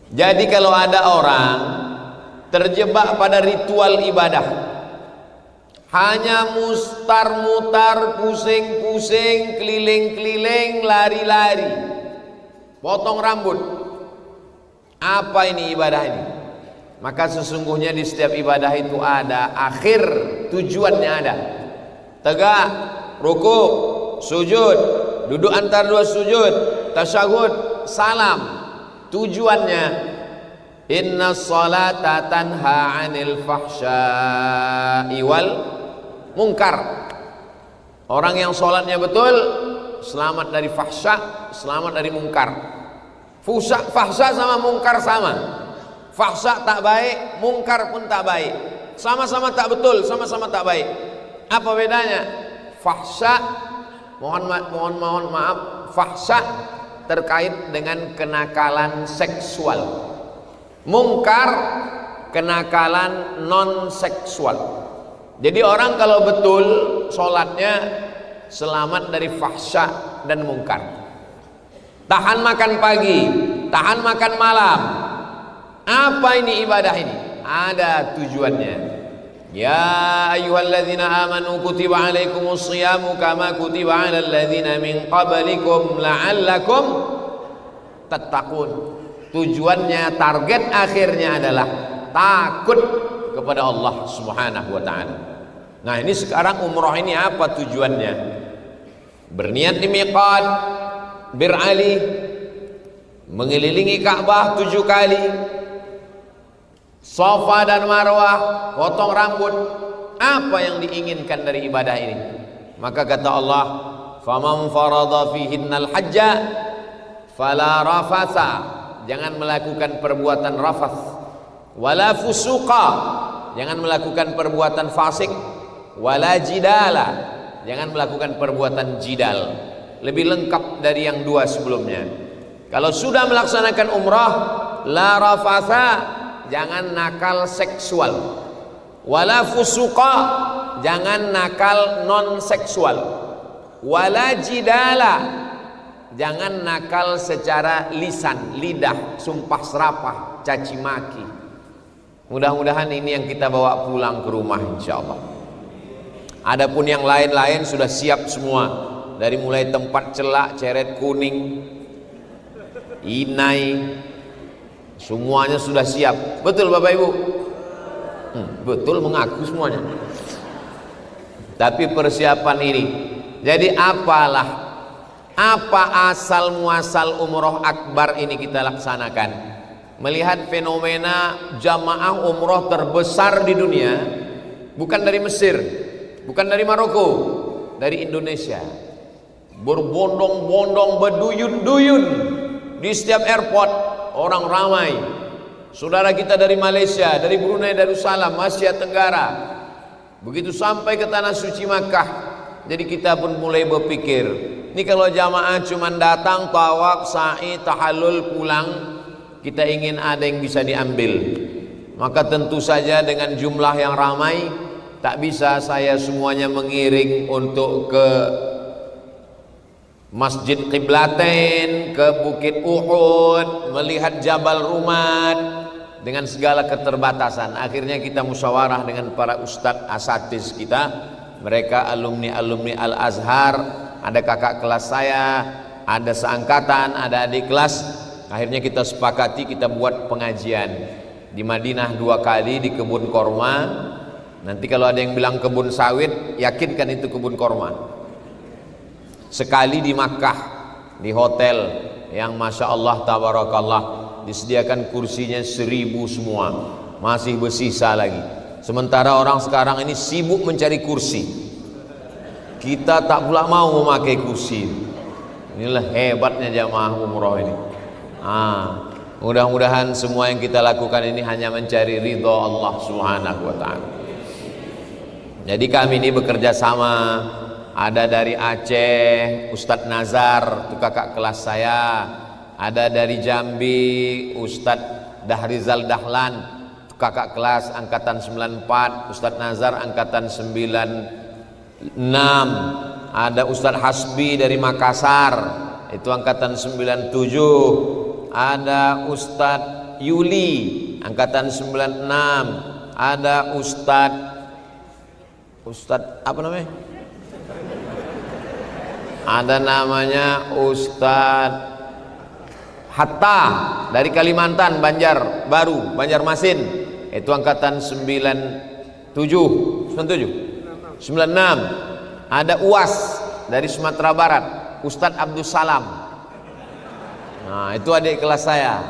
Jadi kalau ada orang terjebak pada ritual ibadah, hanya mustar-mutar, pusing-pusing, keliling-keliling, lari-lari, potong rambut, apa ini ibadah ini? Maka sesungguhnya di setiap ibadah itu ada akhir tujuannya ada. Tegak, ruku, sujud, duduk antar dua sujud, tasyahud, salam. Tujuannya inna sholata tanha 'anil fahsya'i wal munkar. Orang yang sholatnya betul selamat dari fahsya, selamat dari mungkar. Fahsya sama mungkar sama. Fahsya tak baik, mungkar pun tak baik. Sama-sama tak betul, sama-sama tak baik. Apa bedanya? Fahsya, mohon maaf, fahsya terkait dengan kenakalan seksual. Mungkar kenakalan non seksual. Jadi orang kalau betul sholatnya selamat dari fahsya dan mungkar. Tahan makan pagi, tahan makan malam. Apa ini ibadah ini? Ada tujuannya. Ya ayyuhalladzina amanu kutiba alaikumus shiyamu kama kutiba alal ladzina min qablikum la'allakum tattaqun. Tujuannya, target akhirnya adalah takut kepada Allah Subhanahu wa taala. Nah, ini sekarang umroh ini apa tujuannya? Berniat di miqat, beralih, mengelilingi Ka'bah 7 kali, Safa dan Marwah, potong rambut. Apa yang diinginkan dari ibadah ini? Maka kata Allah, faman farada fihinnal hajja fala rafasa, jangan melakukan perbuatan rafas, wala fusuqa, jangan melakukan perbuatan fasik, wala jidala, jangan melakukan perbuatan jidal. Lebih lengkap dari yang dua sebelumnya. Kalau sudah melaksanakan umrah, la rafasa, jangan nakal seksual, wala fusuqa, jangan nakal non seksual, wala jidala, jangan nakal secara lisan, lidah, sumpah serapah, caci maki. Mudah-mudahan ini yang kita bawa pulang ke rumah insyaallah. Adapun yang lain-lain sudah siap semua, dari mulai tempat celak, ceret kuning, inai, semuanya sudah siap. Betul Bapak Ibu? Betul, mengaku semuanya. Tapi persiapan ini, jadi apa asal muasal umroh akbar ini kita laksanakan? Melihat fenomena jamaah umroh terbesar di dunia, bukan dari Mesir, bukan dari Maroko, dari Indonesia. Berbondong-bondong, berduyun-duyun di setiap airport. Orang ramai. Saudara kita dari Malaysia, dari Brunei Darussalam, Asia Tenggara, begitu sampai ke tanah suci Makkah, jadi kita pun mulai berpikir, ini kalau jamaah cuma datang tawaf, sa'i, tahallul, pulang, kita ingin ada yang bisa diambil. Maka tentu saja dengan jumlah yang ramai, tak bisa saya semuanya mengiring untuk ke Masjid Qiblatain, ke Bukit Uhud, melihat Jabal Rumad, dengan segala keterbatasan. Akhirnya kita musyawarah dengan para ustadz asatiz kita, mereka alumni Al-Azhar, ada kakak kelas saya, ada seangkatan, ada adik kelas. Akhirnya kita sepakati, kita buat pengajian di Madinah 2 kali, di kebun korma. Nanti kalau ada yang bilang kebun sawit, yakinkan itu kebun korma. Sekali di Makkah, di hotel yang Masya Allah tabarakallah, disediakan kursinya 1000 semua, masih bersisa lagi. Sementara orang sekarang ini sibuk mencari kursi, kita tak pula mau memakai kursi. Inilah hebatnya jamaah umroh ini. Mudah-mudahan semua yang kita lakukan ini hanya mencari ridho Allah Subhanahu wa ta'ala. Jadi kami ini bekerja sama. Ada dari Aceh, Ustadz Nazar, itu kakak kelas saya. Ada dari Jambi, Ustadz Dahrizal Dahlan, itu kakak kelas angkatan 94. Ustadz Nazar angkatan 96. Ada Ustadz Hasbi dari Makassar, itu angkatan 97. Ada Ustadz Yuli angkatan 96, ada Ustadz apa namanya? Ada namanya Ustadz Hatta dari Kalimantan, Banjarmasin, itu angkatan 97, 96. Ada UAS dari Sumatera Barat, Ustadz Abdus Salam. Nah, itu adik kelas saya.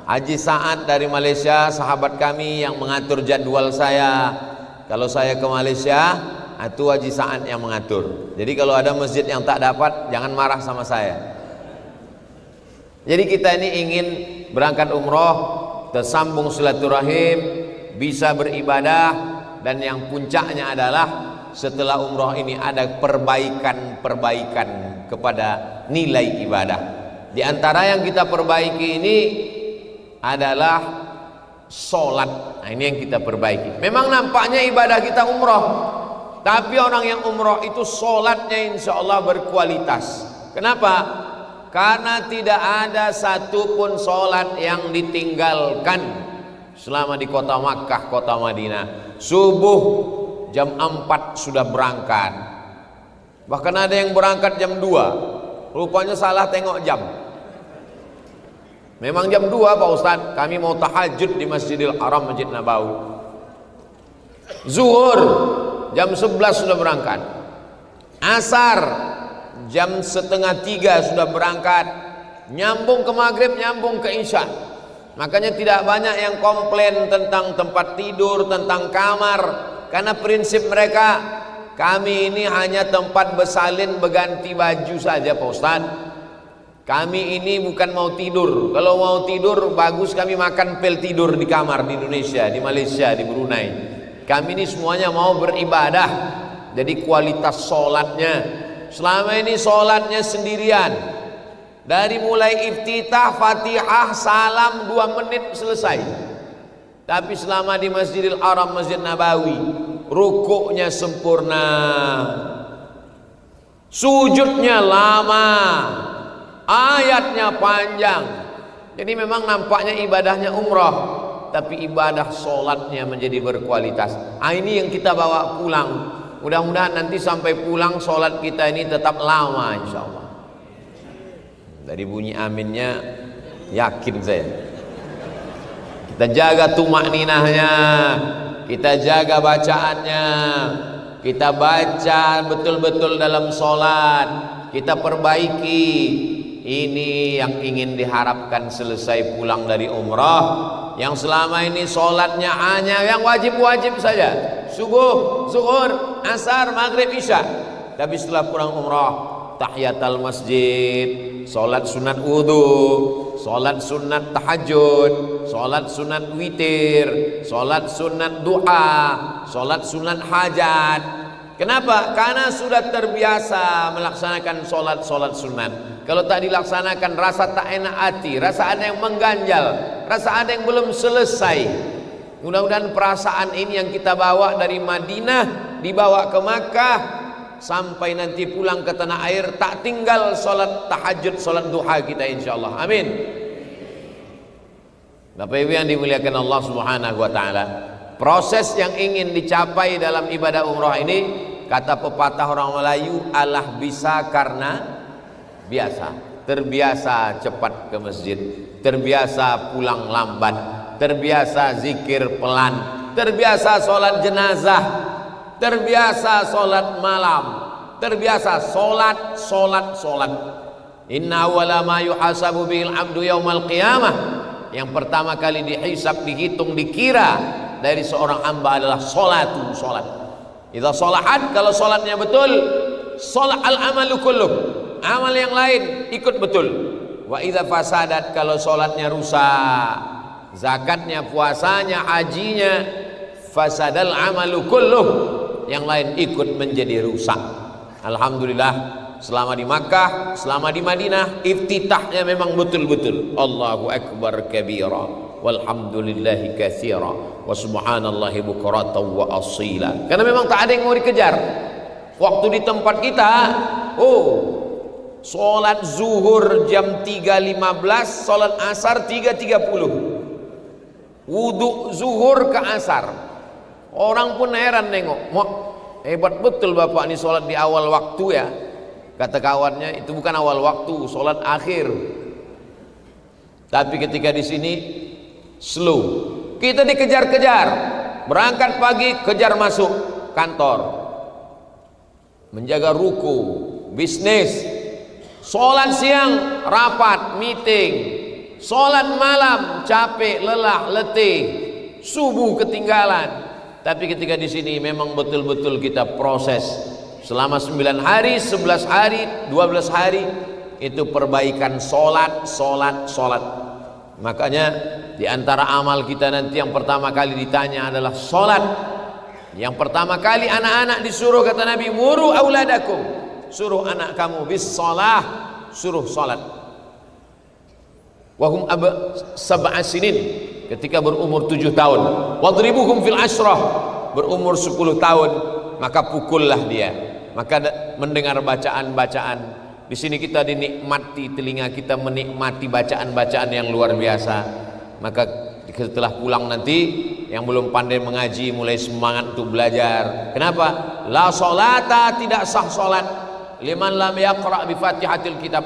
Haji Saad dari Malaysia, sahabat kami yang mengatur jadwal saya. Kalau saya ke Malaysia, itu Haji Saad yang mengatur. Jadi kalau ada masjid yang tak dapat, jangan marah sama saya. Jadi kita ini ingin berangkat umroh, tersambung silaturahim, bisa beribadah, dan yang puncaknya adalah setelah umroh ini ada perbaikan kepada nilai ibadah. Di antara yang kita perbaiki ini adalah sholat. Nah, ini yang kita perbaiki. Memang nampaknya ibadah kita umroh, tapi orang yang umroh itu sholatnya insya Allah berkualitas. Kenapa? Karena tidak ada satupun sholat yang ditinggalkan selama di kota Makkah, kota Madinah. Subuh jam 4 sudah berangkat. Bahkan ada yang berangkat jam 2. Rupanya salah tengok jam. Memang jam 2 Pak Ustadz, kami mau tahajud di Masjidil Haram, Masjid Nabawi. Zuhur jam 11 sudah berangkat. Asar jam 2:30 sudah berangkat. Nyambung ke maghrib, nyambung ke isya. Makanya tidak banyak yang komplain tentang tempat tidur, tentang kamar. Karena prinsip mereka, kami ini hanya tempat bersalin, berganti baju saja Pak Ustadz. Kami ini bukan mau tidur. Kalau mau tidur bagus, kami makan pil tidur di kamar di Indonesia, di Malaysia, di Brunei. Kami ini semuanya mau beribadah. Jadi kualitas sholatnya, selama ini sholatnya sendirian. Dari mulai iftitah, fatihah, salam 2 menit selesai. Tapi selama di Masjidil Haram, Masjid Nabawi, rukuknya sempurna, sujudnya lama, ayatnya panjang. Jadi memang nampaknya ibadahnya umrah, tapi ibadah sholatnya menjadi berkualitas. Ini yang kita bawa pulang. Mudah-mudahan nanti sampai pulang sholat kita ini tetap lama insya Allah. Dari bunyi aminnya yakin saya. Kita jaga tumak ninahnya, kita jaga bacaannya, kita baca betul-betul dalam sholat, kita perbaiki. Ini yang ingin diharapkan selesai pulang dari umrah. Yang selama ini sholatnya hanya yang wajib-wajib saja, subuh, zuhur, asar, maghrib, isya. Tapi setelah pulang umrah, tahiyatul masjid, sholat sunat wudhu, sholat sunat tahajud, sholat sunat witir, sholat sunat duha, sholat sunat hajat. Kenapa? Karena sudah terbiasa melaksanakan sholat sunat. Kalau tak dilaksanakan rasa tak enak hati, rasa ada yang mengganjal, rasa ada yang belum selesai. Mudah-mudahan perasaan ini yang kita bawa dari Madinah, dibawa ke Makkah, sampai nanti pulang ke tanah air tak tinggal sholat tahajud, sholat duha kita insyaallah. Amin. Bapak Ibu yang dimuliakan Allah Subhanahu wa taala, proses yang ingin dicapai dalam ibadah umrah ini, kata pepatah orang Melayu, alah bisa karena biasa. Terbiasa cepat ke masjid, terbiasa pulang lambat, terbiasa zikir pelan, terbiasa sholat jenazah, terbiasa sholat malam, terbiasa sholat. Inna awwala ma yuhasabu bil abdu yaumal qiyamah, yang pertama kali dihisab, dihitung, dikira dari seorang hamba adalah sholat. Idza sholahat, kalau sholatnya betul, sholat al amalu kulluh, amal yang lain ikut betul. Wa idza fasadat, kalau sholatnya rusak, zakatnya, puasanya, hajinya, fasadal amalu kulluh, yang lain ikut menjadi rusak. Alhamdulillah, selama di Makkah, selama di Madinah, iftitahnya memang betul-betul Allahu akbar kabira, walhamdulillahi katsira, wa subhanallahi bukratan wa asila. Karena memang tak ada yang mau dikejar. Waktu di tempat kita, Sholat zuhur jam 3.15, sholat asar 3.30. Wudhu zuhur ke asar. Orang pun heran nengok, wah hebat betul bapak ini sholat di awal waktu ya. Kata kawannya, itu bukan awal waktu, sholat akhir. Tapi ketika di sini slow. Kita dikejar-kejar, berangkat pagi, kejar masuk kantor, menjaga ruko, bisnis. Sholat siang, rapat, meeting. Sholat malam, capek, lelah, letih. Subuh ketinggalan. Tapi ketika di sini memang betul-betul kita proses selama 9 hari, 11 hari, 12 hari itu perbaikan sholat. Makanya di antara amal kita nanti yang pertama kali ditanya adalah sholat. Yang pertama kali anak-anak disuruh, kata Nabi, muru auladakum, suruh anak kamu bis sholah, suruh sholat. Wahum sab'a sinin, ketika berumur 7 tahun. Wadribuhum fil ashrah, berumur 10 tahun, maka pukullah dia. Maka mendengar bacaan-bacaan. Di sini kita dinikmati, telinga kita menikmati bacaan-bacaan yang luar biasa. Maka setelah pulang nanti, yang belum pandai mengaji mulai semangat untuk belajar. Kenapa? La sholata, tidak sah sholat liman lam yaqra bi fatihatil kitab,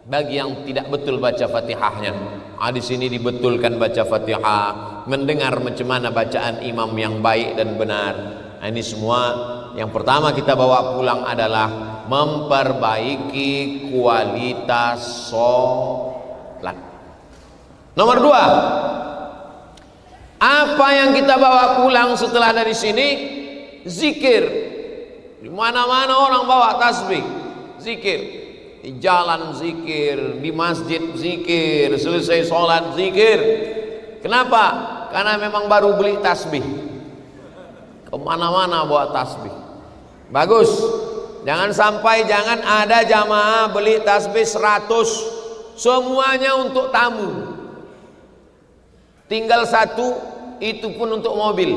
bagi yang tidak betul baca Fatihahnya. Di sini dibetulkan baca Fatihah, mendengar macam mana bacaan imam yang baik dan benar. Ini semua yang pertama kita bawa pulang adalah memperbaiki kualitas sholat. Nomor 2, apa yang kita bawa pulang setelah dari sini? Zikir. Di mana-mana orang bawa tasbih, zikir. Di jalan zikir, di masjid zikir, selesai sholat zikir. Kenapa? Karena memang baru beli tasbih, kemana-mana bawa tasbih. Bagus. Jangan sampai ada jamaah beli tasbih 100, semuanya untuk tamu, tinggal 1, itu pun untuk mobil.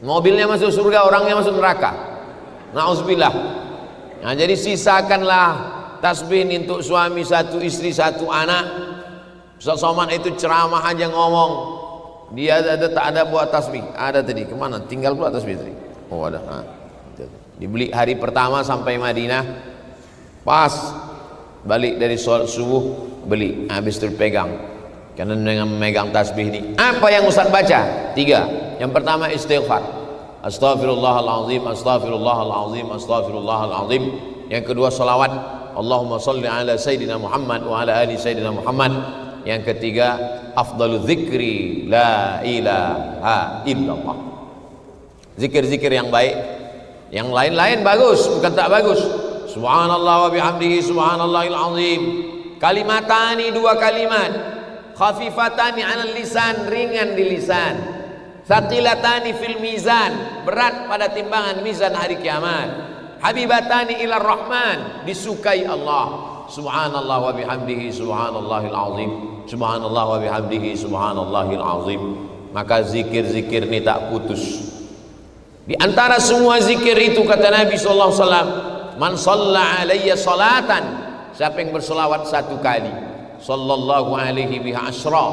Mobilnya masuk surga, orangnya masuk neraka. Na'udzubillah. Nah, jadi sisakanlah tasbih ini untuk suami 1, istri 1, anak. Ustaz Somad itu ceramah aja ngomong, dia tak ada buat tasbih. Ada tadi, kemana? Tinggal pula tasbih tadi. Oh ada. Dibeli hari pertama sampai Madinah, pas balik dari sholat subuh beli, habis itu pegang. Karena dengan memegang tasbih ini, apa yang Ustaz baca? 3. Yang pertama istighfar. Astaghfirullahaladzim, astaghfirullahaladzim, astaghfirullahaladzim. Yang kedua salawat, Allahumma salli ala Sayyidina Muhammad wa ala ali Sayyidina Muhammad. Yang ketiga afdalu dzikri la ilaha illallah. Zikir-zikir yang baik. Yang lain-lain bagus, bukan tak bagus. Subhanallah wa bihamdihi subhanallahil azim. Kalimatani, 2 kalimat. Khafifatani 'alal lisan, ringan di lisan. Thaqilatani fil mizan, berat pada timbangan mizan hari kiamat. Habibatani ilar rahman, disukai Allah. Subhanallah wa bihamdihi subhanallahil azim. Subhanallah wa bihamdihi subhanallahil azim. Maka zikir-zikir ini tak putus. Di antara semua zikir itu, kata Nabi sallallahu alaihi wasallam, man shalla alayya salatan, siapa yang berselawat 1 kali, sallallahu alaihi biha asyra,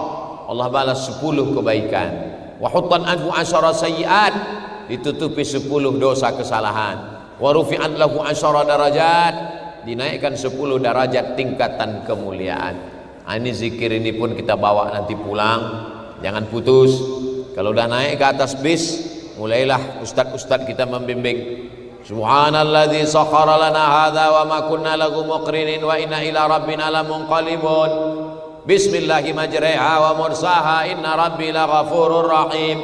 Allah balas 10 kebaikan. Wa huttan anhu asyara sayyi'at, ditutupi 10 dosa kesalahan. Wa rufi'at lahu asyara darajat, dinaikkan 10 derajat tingkatan kemuliaan. Ini zikir ini pun kita bawa nanti pulang, jangan putus. Kalau udah naik ke atas bis, mulailah ustaz-ustaz kita membimbing. Subhanalladzi sakhkhara lana hadza wa ma kunna lahu muqrinin wa inna ila rabbina lamunqalibun. Bismillahi majriha wa mursaha inna rabbi laghafurur rahim.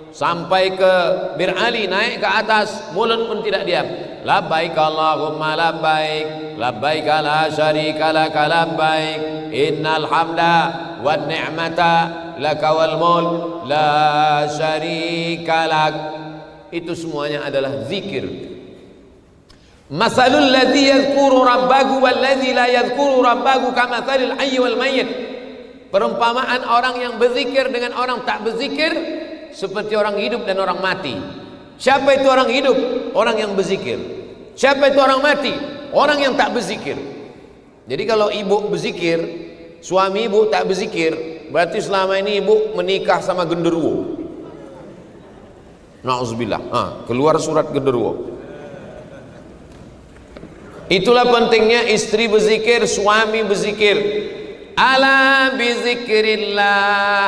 Sampai ke Bir Ali, naik ke atas, mulut pun tidak diam. Labbaik Allahumma labbaik, labbaik la syarika laka labbaik, innal hamda wan ni'mata laka wal mulk la syarika lak. Itu semuanya adalah zikir. Masalul ladzi yadhkuru rabbahu wal ladzi la yadhkuru rabbahu kamathalil hayy wal mayyit. Perumpamaan orang yang berzikir dengan orang tak berzikir seperti orang hidup dan orang mati. Siapa itu orang hidup? Orang yang berzikir. Siapa itu orang mati? Orang yang tak berzikir. Jadi kalau ibu berzikir, suami ibu tak berzikir, berarti selama ini ibu menikah sama genderuwo. Na'udzubillah. Keluar surat genderuwo. Itulah pentingnya istri berzikir, suami berzikir. Ala bizikrillah,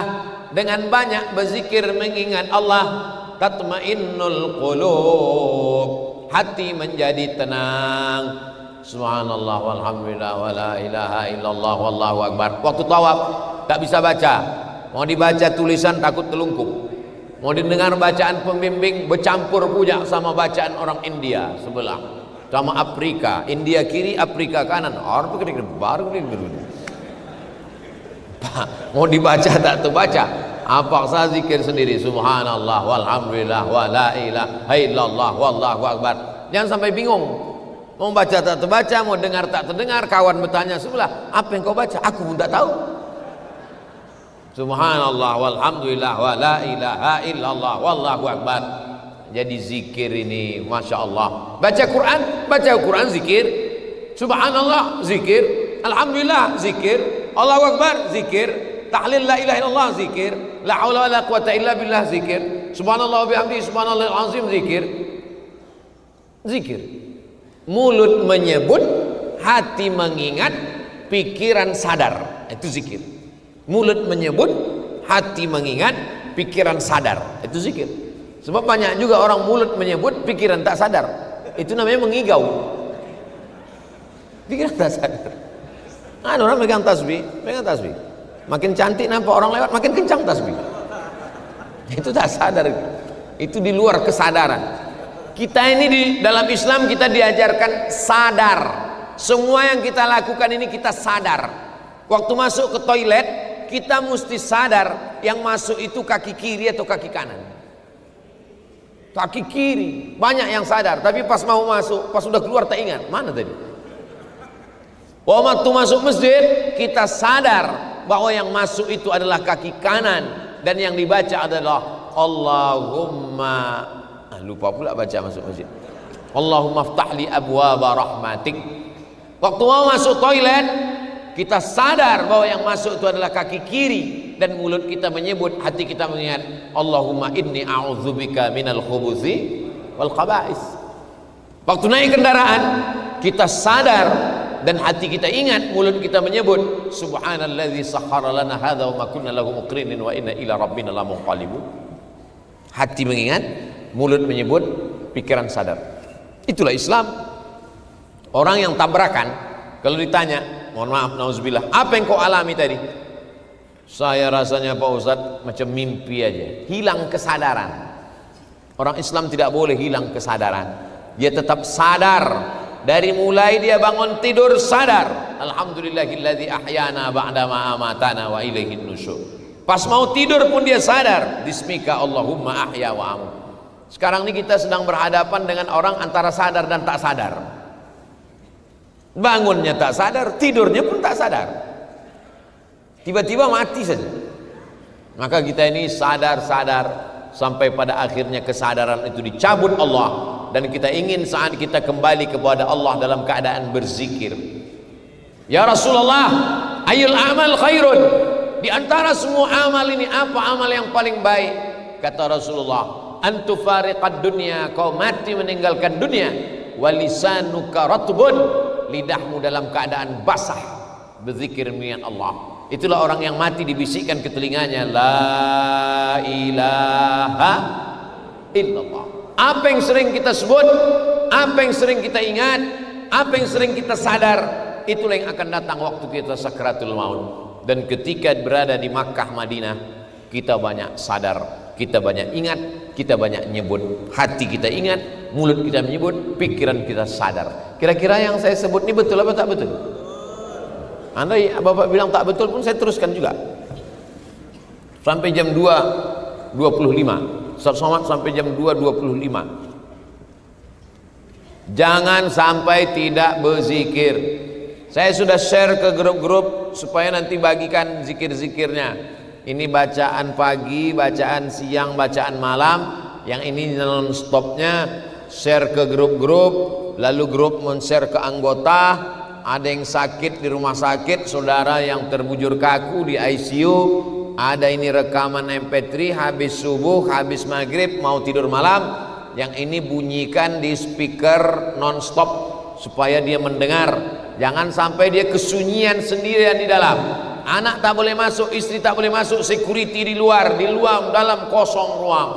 dengan banyak berzikir mengingat Allah, tatmainnul qulub, hati menjadi tenang. Subhanallah walhamdulillah wala ilaha illallah wallahu akbar. Waktu tawaf tak bisa baca, mau dibaca tulisan takut telungkup, mau didengar bacaan pembimbing bercampur pula sama bacaan orang India sebelah, sama Afrika, India kiri, Afrika kanan, mau dibaca tak terbaca. Apa saya zikir sendiri, subhanallah walhamdulillah wala ilaha illallah wallahu akbar. Jangan sampai bingung, mau baca tak terbaca, mau dengar tak terdengar. Kawan bertanya sebelah, apa yang kau baca? Aku pun tak tahu. Subhanallah walhamdulillah wala ilaha illallah wallahu akbar. Jadi zikir ini Masya Allah. Baca Quran zikir. Subhanallah zikir. Alhamdulillah zikir. Allahu akbar zikir. Tahlil la ilaha illallah zikir. La haula wala quwata illa billah zikir. Subhanallah wa bihamdihi subhanallahil azim zikir. Zikir. Mulut menyebut, hati mengingat, pikiran sadar. Itu zikir. Mulut menyebut, hati mengingat, pikiran sadar. Itu zikir. Sebab banyak juga orang mulut menyebut, pikiran tak sadar. Itu namanya mengigau. Pikiran tak sadar. Ada orang pegang tasbih. Makin cantik nampak orang lewat, makin kencang tasbih. Itu tak sadar. Itu di luar kesadaran. Kita ini di dalam Islam kita diajarkan sadar. Semua yang kita lakukan ini kita sadar. Waktu masuk ke toilet, kita mesti sadar yang masuk itu kaki kiri atau kaki kanan. Kaki kiri, banyak yang sadar, tapi pas mau masuk, pas sudah keluar tak ingat, mana tadi? Waktu masuk masjid, kita sadar bahwa yang masuk itu adalah kaki kanan, dan yang dibaca adalah Allahumma, lupa pula baca masuk masjid, Allahumma ftahli abwaba rahmatik. Waktu mau masuk toilet, kita sadar bahwa yang masuk itu adalah kaki kiri, dan mulut kita menyebut, hati kita mengingat Allahumma inni a'udzubika minal khubuthi wal khaba'is. Waktu naik kendaraan, kita sadar dan hati kita ingat, mulut kita menyebut subhanalladzi sakhkhara lana hadza wa ma kunna lahu muqrinin wa inna ila rabbina lamunqalibun. Hati mengingat, mulut menyebut, pikiran sadar. Itulah Islam. Orang yang tabrakan, kalau ditanya, mohon maaf, nauzubillah, apa yang kau alami tadi? Saya rasanya Pak Ustadz macam mimpi aja, hilang kesadaran. Orang Islam tidak boleh hilang kesadaran. Dia tetap sadar. Dari mulai dia bangun tidur sadar, alhamdulillahilladzi ahyana ba'dama amatana wa ilaihin nusyur. Pas mau tidur pun dia sadar, bismika Allahumma ahya wa amut. Sekarang ini kita sedang berhadapan dengan orang antara sadar dan tak sadar. Bangunnya tak sadar, tidurnya pun tak sadar, tiba-tiba mati saja. Maka kita ini sadar-sadar sampai pada akhirnya kesadaran itu dicabut Allah, dan kita ingin saat kita kembali kepada Allah dalam keadaan berzikir. Ya Rasulullah, ayul amal khairun, di antara semua amal ini apa amal yang paling baik? Kata Rasulullah, antufariqad dunya, kau mati meninggalkan dunia, walisanuka ratbun, lidahmu dalam keadaan basah berzikir mengingat Allah. Itulah orang yang mati dibisikkan ke telinganya, la ilaha illallah. Apa yang sering kita sebut, apa yang sering kita ingat, apa yang sering kita sadar, itulah yang akan datang waktu kita sakratul maut. Dan ketika berada di Makkah Madinah, kita banyak sadar, kita banyak ingat, kita banyak nyebut. Hati kita ingat, mulut kita menyebut, pikiran kita sadar. Kira-kira yang saya sebut ini betul apa tak betul? Andai Bapak bilang tak betul pun saya teruskan juga sampai jam 2.25. Ustaz Somad sampai jam 2.25. Jangan sampai tidak berzikir. Saya sudah share ke grup-grup supaya nanti bagikan zikir-zikirnya. Ini bacaan pagi, bacaan siang, bacaan malam. Yang ini non stopnya share ke grup-grup. lalu grup men-share ke anggota, ada yang sakit di rumah sakit, saudara yang terbujur kaku di ICU, ada ini rekaman MP3 habis subuh, habis maghrib, mau tidur malam, yang ini bunyikan di speaker non-stop supaya dia mendengar. Jangan sampai dia kesunyian sendirian di dalam. Anak tak boleh masuk, istri tak boleh masuk, security di luar, dalam kosong ruang.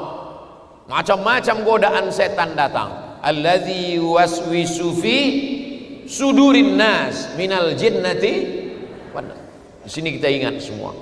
Macam-macam godaan setan datang. Allazi waswisu fi sudurin nas minal jinnati. Di sini kita ingat semua.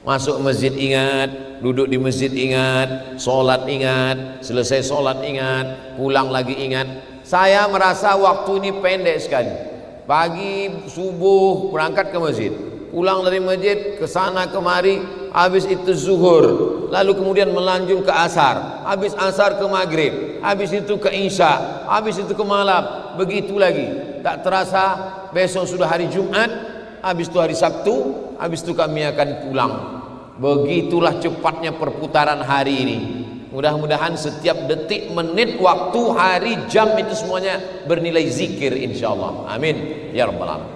Masuk masjid ingat, duduk di masjid ingat, sholat ingat, selesai sholat ingat, pulang lagi ingat. Saya merasa waktu ini pendek sekali. Pagi subuh berangkat ke masjid, pulang dari masjid ke sana kemari, habis itu zuhur, lalu kemudian melanjut ke asar, habis asar ke maghrib, habis itu ke isya, habis itu ke malam, begitu lagi. Tak terasa besok sudah hari Jumat, habis itu hari Sabtu, habis itu kami akan pulang. Begitulah cepatnya perputaran hari ini. Mudah-mudahan setiap detik, menit, waktu, hari, jam itu semuanya bernilai zikir insyaallah. Amin ya rabbal alamin.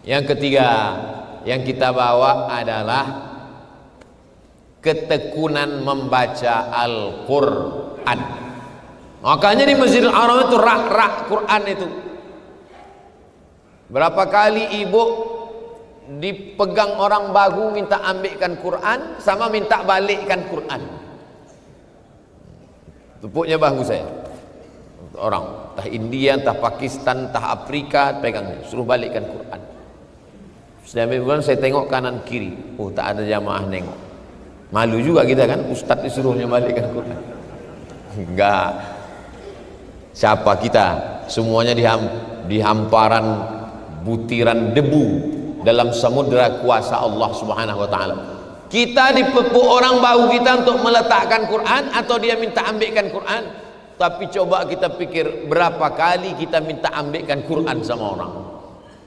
Yang ketiga yang kita bawa adalah ketekunan membaca Al-Quran. Makanya di Masjidil Haram itu rak-rak Quran itu. Berapa kali ibu dipegang orang bahu minta ambilkan Quran sama minta balikkan Quran. Tepuknya bahu saya. Orang entah India, entah Pakistan, entah Afrika, pegangnya, suruh balikkan Quran. Sudah ambil Quran, saya tengok kanan kiri. Oh, tak ada jamaah nengok. Malu juga kita kan, ustaz disuruhnya balikkan Quran. Enggak. Siapa kita? Semuanya di hamparan butiran debu dalam samudera kuasa Allah Subhanahu wa taala. Kita dipepuk orang bahu kita untuk meletakkan Quran atau dia minta ambilkan Quran. Tapi coba kita pikir berapa kali kita minta ambilkan Quran sama orang,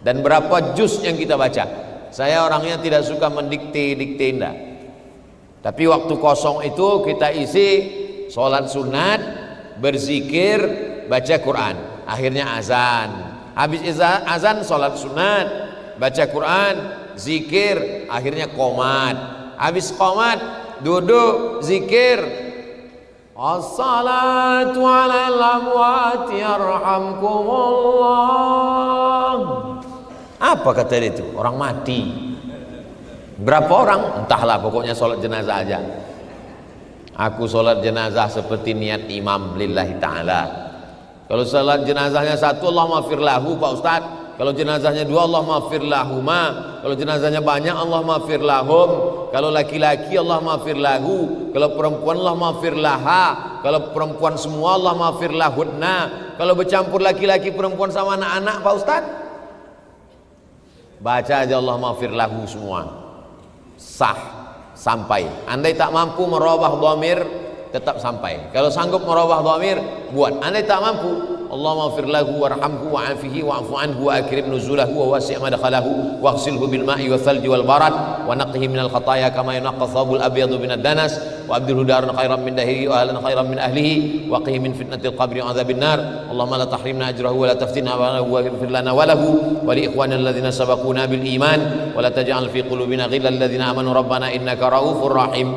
dan berapa juz yang kita baca. Saya orangnya tidak suka mendikte-dikte indah, tapi waktu kosong itu kita isi sholat sunat, berzikir, baca Quran. Akhirnya azan, habis azan sholat sunat, baca Quran, zikir, akhirnya qomat. Habis qomat, duduk, zikir. As-salatu ala al-amwati yarhamkumullah. Apa kata dia itu? Orang mati. Berapa orang? Entahlah, pokoknya sholat jenazah aja. Aku sholat jenazah seperti niat imam lillahi ta'ala. Kalau sholat jenazahnya satu, Allah maghfir lahu, Pak Ustaz. Kalau jenazahnya dua, Allah maghfir lahuma. Kalau jenazahnya banyak, Allah maghfir lahum. Kalau laki-laki, Allah maghfir lahu. Kalau perempuan, Allah maghfir laha. Kalau perempuan semua, Allah maghfir lahunna. Kalau bercampur laki-laki, perempuan sama anak-anak, Pak Ustaz, baca aja Allah maghfir lahu semua. Sah, sampai. Andai tak mampu merubah dhamir, tetap sampai. Kalau sanggup merubah dhamir, buat. Andai tak mampu, Allahumma ighfir lahu warhamhu wa'afihi wa'fu anhu wa akrim nuzulahu wa wasi' madkhalahu waghsilhu bil ma'i wal thalji wal barad wa naqqihi minal khataaya kama yunqqa thawbul abyadu minad danas wa abdilhu daran khairan min dahrihi wa ahlan khairan min ahlihi wa qihi min fitnatil qabri wa adzabin nar. Allahumma la tahrimna ajrahu wa la taftinna wa ighfir lana wa lahu wa li ikhwanina alladhina sabaquna bil iman wa la taj'al fi qulubina ghillan ladzina amanu rabbana innaka raufur rahim.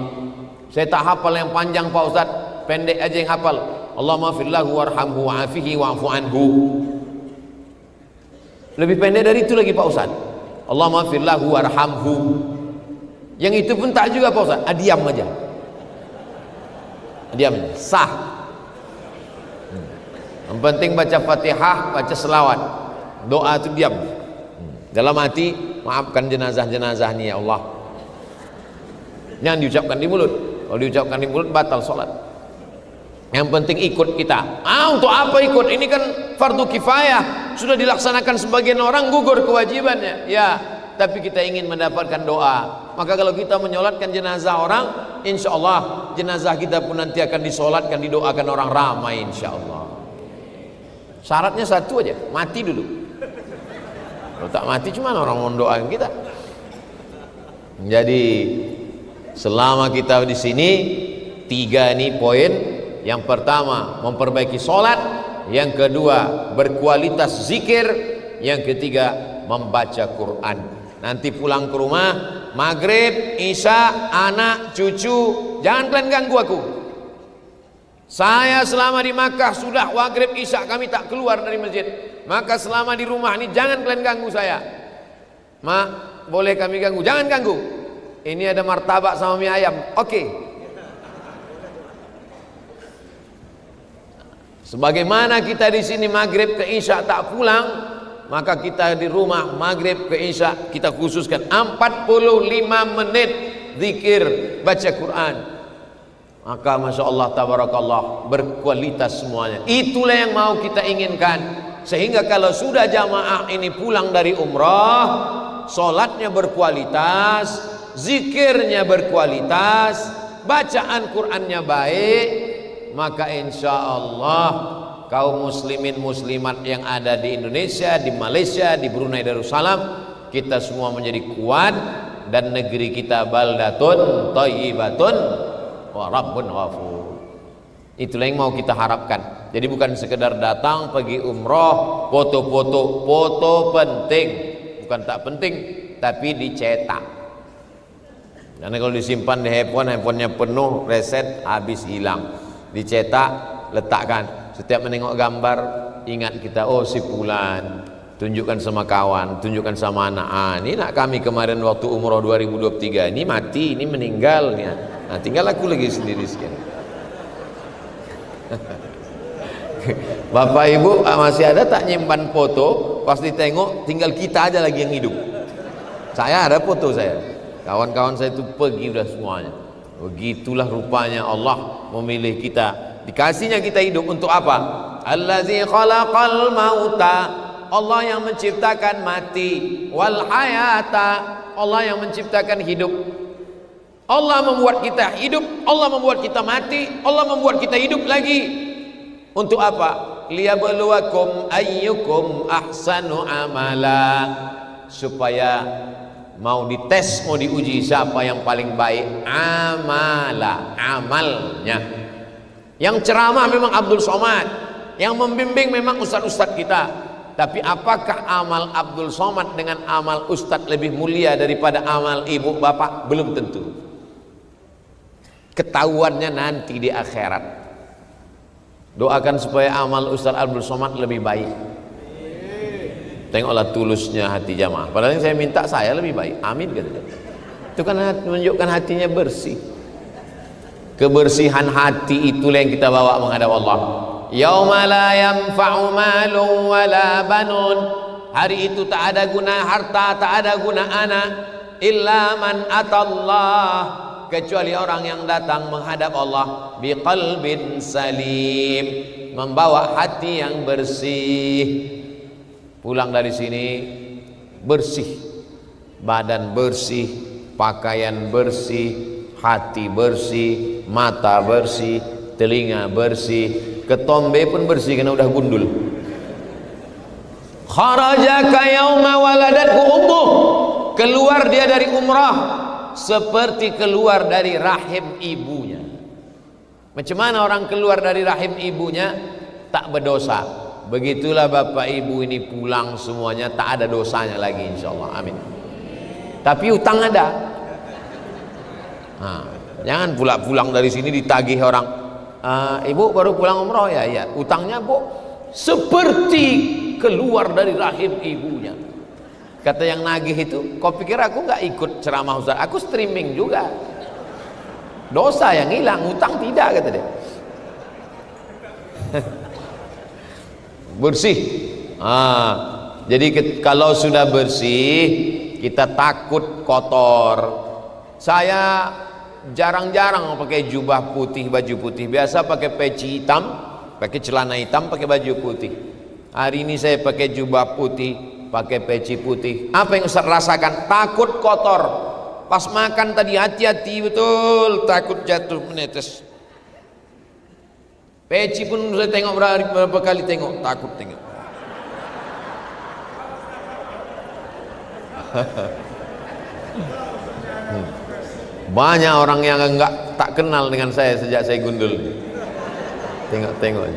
Saya tak hafal yang panjang Pak Ustaz, pendek aja yang hafal. Allahumma ighfir lahu warhamhu wa'afihi wa'fu anhu. Lebih pendek dari itu lagi Pak Ustaz. Allahumma ighfir lahu warhamhu. Yang itu pun tak juga Pak Ustaz. Diam aja. Diam aja. Sah. Yang penting baca Fatihah, baca selawat. Doa itu diam. Dalam hati, maafkan jenazah-jenazah ini ya Allah. Jangan diucapkan di mulut. Kalau diucapkan di mulut batal sholat. Yang penting ikut kita. Untuk apa ikut? Ini kan fardu kifayah, sudah dilaksanakan sebagian orang, gugur kewajibannya. Ya, tapi kita ingin mendapatkan doa. Maka kalau kita menyolatkan jenazah orang, insya Allah jenazah kita pun nanti akan disolatkan, didoakan orang ramai insya Allah. Syaratnya satu aja, mati dulu. Kalau tak mati cuma orang mau doain kita. Jadi selama kita di sini, tiga ini poin. Yang pertama, memperbaiki sholat. yang kedua berkualitas zikir, yang ketiga membaca Quran. Nanti pulang ke rumah, maghrib, isya, anak, cucu, jangan kalian ganggu aku. Saya selama di Makkah sudah maghrib, isya kami tak keluar dari masjid. Maka selama di rumah ini jangan kalian ganggu saya. Mak, boleh kami ganggu? Jangan ganggu. Ini ada martabak sama mie ayam. Oke. Sebagaimana kita di sini maghrib ke isya tak pulang, maka kita di rumah maghrib ke isya kita khususkan 45 menit zikir baca Quran. Maka masya Allah tabarakallah berkualitas semuanya. Itulah yang mau kita inginkan, sehingga kalau sudah jamaah ini pulang dari umrah, solatnya berkualitas, zikirnya berkualitas, bacaan Qurannya baik, maka insya Allah kaum muslimin muslimat yang ada di Indonesia, di Malaysia, di Brunei Darussalam, kita semua menjadi kuat dan negeri kita baldatun thayyibatun wa rabbun ghafur. Itulah yang mau kita harapkan. Jadi bukan sekedar datang pergi umroh, foto-foto, foto penting, bukan tak penting, tapi dicetak. Karena kalau disimpan di handphonenya penuh, reset, habis hilang. Dicetak, letakkan. Setiap menengok gambar, ingat kita, oh si Fulan, tunjukkan sama kawan, tunjukkan sama anak. Ini nak kami kemarin waktu umroh 2023, ini mati, ini meninggal. Nah, tinggal aku lagi sendiri sekian. Bapak ibu masih ada tak nyimpan foto? Pas ditengok tinggal kita aja lagi yang hidup. Saya ada foto saya, kawan-kawan saya itu pergi udah semuanya. Begitulah rupanya Allah memilih kita, dikasihnya kita hidup untuk apa? Allazi khalaqal mauta, Allah yang menciptakan mati, wal hayata, Allah yang menciptakan hidup. Allah membuat kita hidup, Allah membuat kita mati, Allah membuat kita hidup lagi. Untuk apa? Liyabluwakum ayyukum ahsanu amala, supaya mau dites, mau diuji siapa yang paling baik amala, amalnya. Yang ceramah memang Abdul Somad, yang membimbing memang ustadz-ustadz kita. Tapi apakah amal Abdul Somad dengan amal ustadz lebih mulia daripada amal ibu bapak? Belum tentu. Ketahuannya nanti di akhirat. Doakan supaya amal Ustaz Abdul Somad lebih baik. Tengoklah tulusnya hati jamaah. Padahal yang saya minta saya lebih baik. Amin katanya. Itu kan menunjukkan hatinya bersih. Kebersihan hati itulah yang kita bawa menghadap Allah. Yauma la yanfa'u malun wala banun. Hari itu tak ada guna harta, tak ada guna anak, illa man atallah, kecuali orang yang datang menghadap Allah biqalbin salim, membawa hati yang bersih. Pulang dari sini bersih, badan bersih, pakaian bersih, hati bersih, mata bersih, telinga bersih, ketombe pun bersih karena udah gundul. Kharaja ka yauma waladathu ummuh, keluar dia dari umrah seperti keluar dari rahim ibunya. Macam mana orang keluar dari rahim ibunya? Tak berdosa. Begitulah bapak ibu ini pulang semuanya tak ada dosanya lagi insyaallah. Amin. Tapi utang ada. Nah, jangan pulang dari sini ditagih orang. Ibu baru pulang umroh ya, ya. Utangnya bu seperti keluar dari rahim ibunya. Kata yang nagih itu, kau pikir aku nggak ikut ceramah Ustaz? Aku streaming juga. Dosa yang hilang, utang tidak, kata dia. Bersih. Jadi kalau sudah bersih, kita takut kotor. Saya jarang-jarang pakai jubah putih, baju putih. Biasa pakai peci hitam, pakai celana hitam, pakai baju putih. Hari ini saya pakai jubah putih, pakai peci putih. Apa yang Ustaz rasakan? Takut kotor. Pas makan tadi hati-hati betul, takut jatuh menetes. Peci pun saya tengok berapa kali tengok, takut tengok. Banyak orang yang enggak tak kenal dengan saya sejak saya gundul. Tengok-tengok.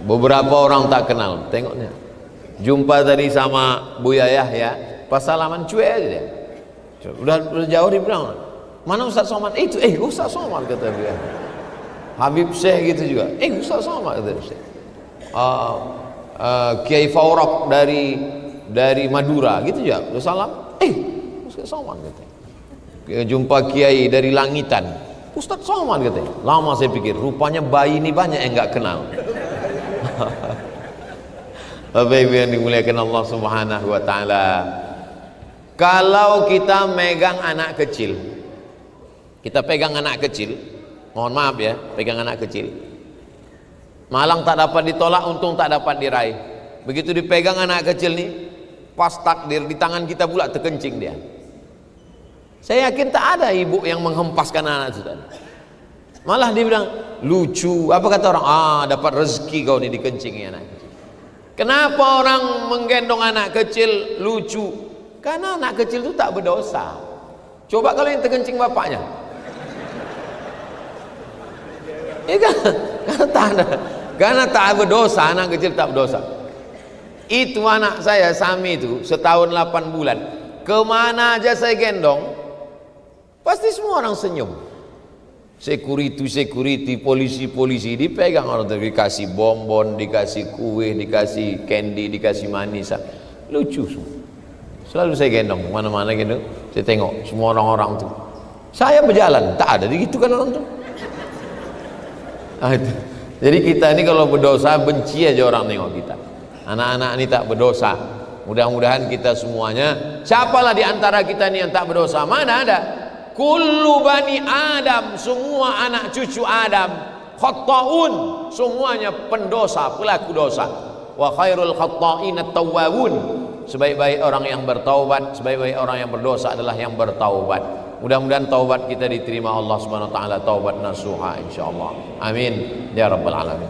Beberapa orang tak kenal, tengoknya. Jumpa tadi sama Buya Yahya, pas salaman cuek aja dia. Udah jauh dibilang, mana Ustaz Somad? Itu, Ustaz Somad kata dia. Habib Syekh gitu juga, Ustaz Somad kata Syekh. Kiai Faurok dari Madura gitu ya, udah salam, Ustaz Somad kata. Jumpa Kiai dari Langitan, Ustaz Somad kata. Lama saya pikir, rupanya bayi ini banyak yang nggak kenal. Bapak Ibu yang dimuliakan Allah Subhanahu wa taala. Kalau kita megang anak kecil, kita pegang anak kecil, mohon maaf ya, pegang anak kecil. Malang tak dapat ditolak, untung tak dapat diraih. Begitu dipegang anak kecil nih, pas takdir di tangan kita pula terkencing dia. Saya yakin tak ada ibu yang menghempaskan anak itu tadi. Malah dia bilang lucu, apa kata orang? Dapat rezeki kau nih dikencingi anak kecil. Kenapa orang menggendong anak kecil lucu? Karena anak kecil itu tak berdosa. Coba kalau yang terkencing bapaknya, ya kan? Karena tak berdosa, anak kecil tak berdosa. Itu anak saya Sami itu setahun 8 bulan, kemana aja saya gendong, pasti semua orang senyum. Security, polisi dipegang orang, dikasih bonbon, dikasih kue, dikasih candy, dikasih manis, lucu semua. Selalu saya gendong mana-mana gitu, saya tengok semua orang-orang tuh. Saya berjalan, tak ada gitu kan orang tuh. Jadi kita ini kalau berdosa benci aja orang nengok kita. Anak-anak ini tak berdosa. Mudah-mudahan kita semuanya, siapalah di antara kita ini yang tak berdosa? Mana ada? Kullu bani Adam, semua anak cucu Adam khatta'un, semuanya pendosa, pelaku dosa. Wa khairul khatta'in at-tawwabun, sebaik-baik orang yang bertaubat, sebaik-baik orang yang berdosa adalah yang bertaubat. Mudah-mudahan taubat kita diterima Allah Subhanahu wa taala, taubat nasuha insyaallah. Amin ya rabbal alamin.